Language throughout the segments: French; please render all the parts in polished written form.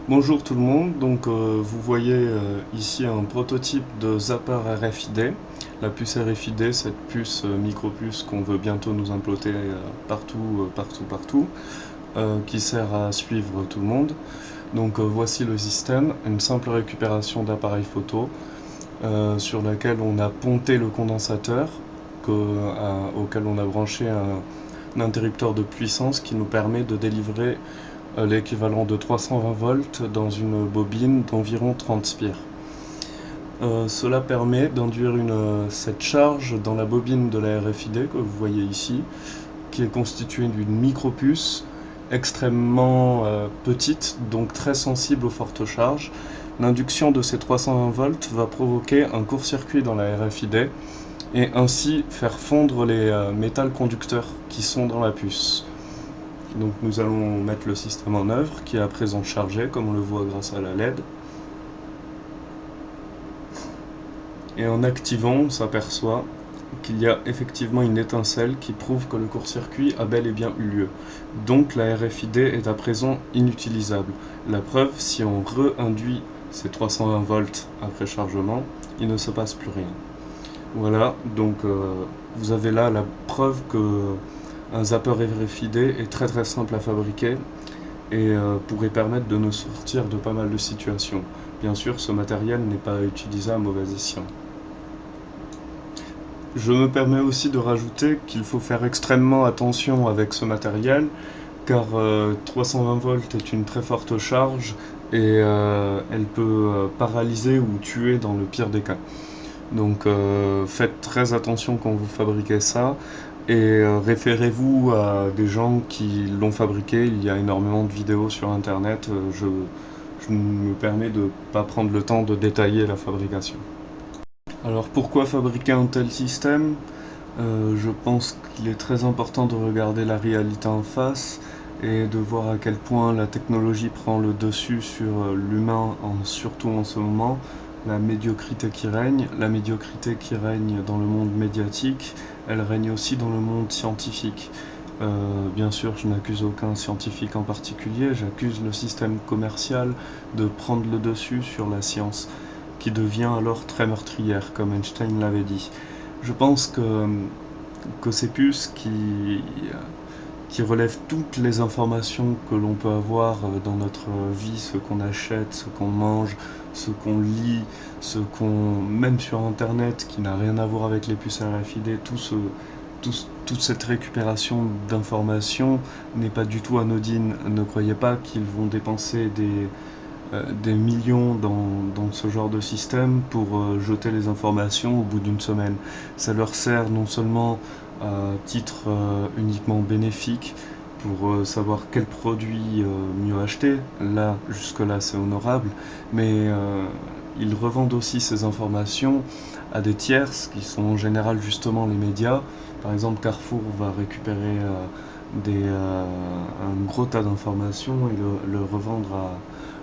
Bonjour tout le monde, vous voyez ici un prototype de Zapper RFID. La puce RFID, cette puce micropuce qu'on veut bientôt nous implanter partout, qui sert à suivre tout le monde. Voici le système, une simple récupération d'appareil photo sur laquelle on a ponté le condensateur auquel on a branché un interrupteur de puissance qui nous permet de délivrer l'équivalent de 320 volts dans une bobine d'environ 30 spires. Cela permet d'induire cette charge dans la bobine de la RFID que vous voyez ici, qui est constituée d'une micropuce extrêmement petite, donc très sensible aux fortes charges. L'induction de ces 320 volts va provoquer un court-circuit dans la RFID et ainsi faire fondre les métals conducteurs qui sont dans la puce. Donc nous allons mettre le système en œuvre qui est à présent chargé comme on le voit grâce à la LED. Et en activant, on s'aperçoit qu'il y a effectivement une étincelle qui prouve que le court-circuit a bel et bien eu lieu. Donc la RFID est à présent inutilisable. La preuve, si on re-induit ces 320 volts après chargement, il ne se passe plus rien. Voilà, vous avez là la preuve que un zapper RFID est très simple à fabriquer et pourrait permettre de nous sortir de pas mal de situations. Bien sûr, ce matériel n'est pas utilisé à mauvais escient. Je me permets aussi de rajouter qu'il faut faire extrêmement attention avec ce matériel car 320 volts est une très forte charge et elle peut paralyser ou tuer dans le pire des cas. Faites très attention quand vous fabriquez ça et référez-vous à des gens qui l'ont fabriqué. Il y a énormément de vidéos sur internet. Je me permets de ne pas prendre le temps de détailler la fabrication. Alors pourquoi fabriquer un tel système? Je pense qu'il est très important de regarder la réalité en face et de voir à quel point la technologie prend le dessus sur l'humain, surtout en ce moment. La médiocrité qui règne dans le monde médiatique, elle règne aussi dans le monde scientifique. Bien sûr, je n'accuse aucun scientifique en particulier, j'accuse le système commercial de prendre le dessus sur la science, qui devient alors très meurtrière, comme Einstein l'avait dit. Je pense que ces puces qui relèvent toutes les informations que l'on peut avoir dans notre vie, ce qu'on achète, ce qu'on mange, ce qu'on lit, même sur internet, qui n'a rien à voir avec les puces RFID, toute cette récupération d'informations n'est pas du tout anodine. Ne croyez pas qu'ils vont dépenser des millions dans ce genre de système pour jeter les informations au bout d'une semaine. Ça leur sert non seulement à titre uniquement bénéfique pour savoir quel produit mieux acheter, là jusque-là c'est honorable, mais ils revendent aussi ces informations à des tierces qui sont en général justement les médias. Par exemple, Carrefour va récupérer un gros tas d'informations et le revendre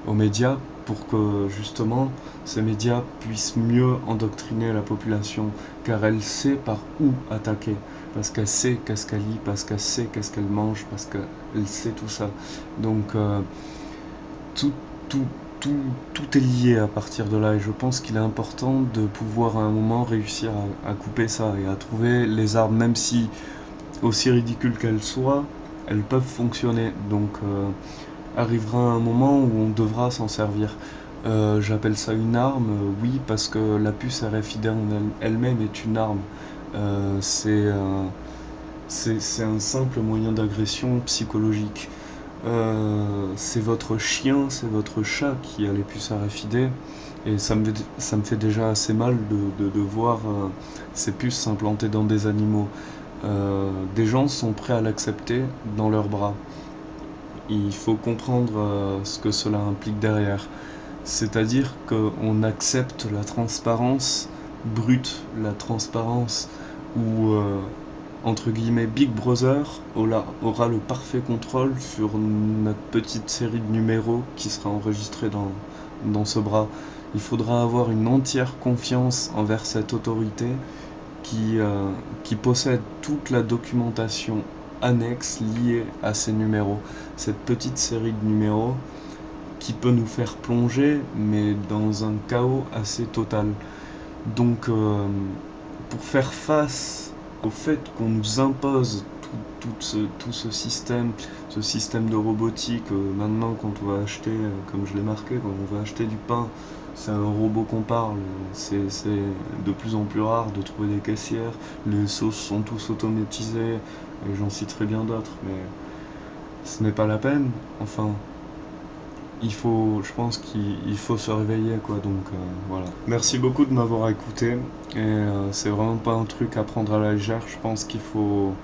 aux médias pour que justement ces médias puissent mieux endoctriner la population, car elle sait par où attaquer, parce qu'elle sait qu'est-ce qu'elle lit, parce qu'elle sait qu'est-ce qu'elle mange, parce qu'elle sait tout ça. Donc tout, tout, tout est lié à partir de là, et je pense qu'il est important de pouvoir à un moment réussir à couper ça et à trouver les armes, même si aussi ridicules qu'elles soient, elles peuvent fonctionner. Arrivera un moment où on devra s'en servir. J'appelle ça une arme, oui, parce que la puce RFID en elle-même est une arme. Euh, c'est un, c'est un simple moyen d'agression psychologique. C'est votre chien, c'est votre chat qui a les puces RFID, et ça me fait déjà assez mal de voir ces puces s'implanter dans des animaux. Des gens sont prêts à l'accepter dans leurs bras. Il faut comprendre ce que cela implique derrière. C'est-à-dire qu'on accepte la transparence brute, la transparence où, entre guillemets, Big Brother aura le parfait contrôle sur notre petite série de numéros qui sera enregistrée dans ce bras. Il faudra avoir une entière confiance envers cette autorité qui possède toute la documentation annexe liée à ces numéros. Cette petite série de numéros qui peut nous faire plonger, mais dans un chaos assez total. Donc, pour faire face au fait qu'on nous impose tout ce système de robotique, maintenant quand on va acheter, comme je l'ai marqué, quand on va acheter du pain, c'est un robot qu'on parle, c'est de plus en plus rare de trouver des caissières, les sauces sont tous automatisées, et j'en citerai bien d'autres, mais ce n'est pas la peine, enfin, je pense qu'il faut se réveiller, quoi, donc voilà. Merci beaucoup de m'avoir écouté, et c'est vraiment pas un truc à prendre à la légère, je pense qu'il faut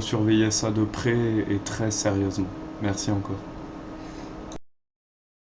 surveiller ça de près et très sérieusement. Merci encore.